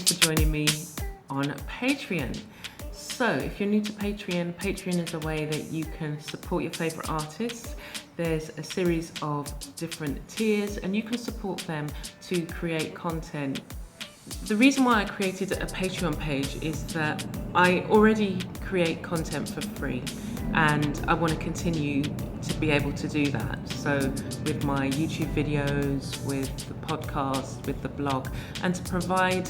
for joining me on Patreon. So if you're new to Patreon, Patreon is a way that you can support your favorite artists. There's a series of different tiers and you can support them to create content. The reason why I created a Patreon page is that I already create content for free and I want to continue to be able to do that. So with my YouTube videos, with the podcast, with the blog, and to provide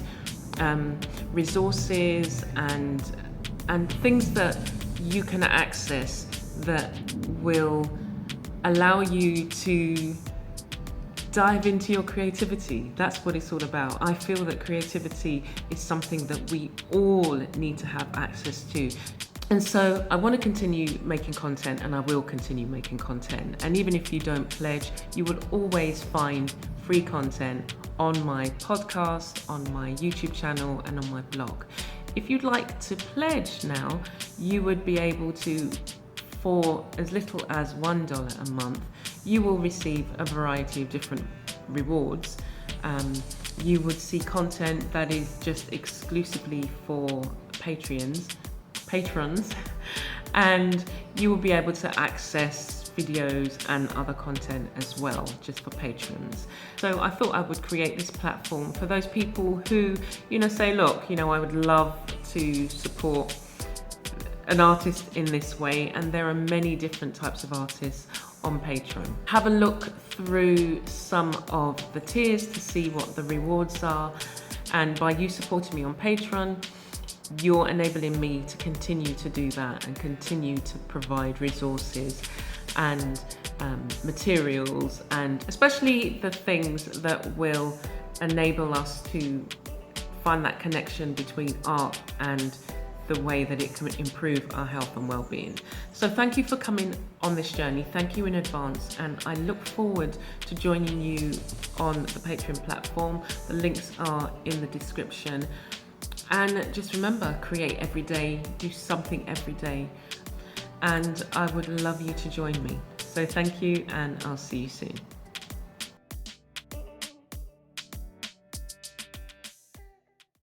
resources and things that you can access that will allow you to dive into your creativity. That's what it's all about. I feel that creativity is something that we all need to have access to. And so I want to continue making content, and I will continue making content. And even if you don't pledge, you will always find free content on my podcast, on my YouTube channel, and on my blog. If you'd like to pledge now, you would be able to, for as little as $1 a month, you will receive a variety of different rewards. You would see content that is just exclusively for patrons, and you will be able to access videos and other content as well, just for patrons. So I thought I would create this platform for those people who, say, look, I would love to support an artist in this way, and there are many different types of artists on Patreon. Have a look through some of the tiers to see what the rewards are, and by you supporting me on Patreon, you're enabling me to continue to do that and continue to provide resources and materials, and especially the things that will enable us to find that connection between art and the way that it can improve our health and well-being. So thank you for coming on this journey. Thank you in advance, and I look forward to joining you on the Patreon platform. The links are in the description. And just remember, create every day, do something every day. And I would love you to join me. So thank you, and I'll see you soon.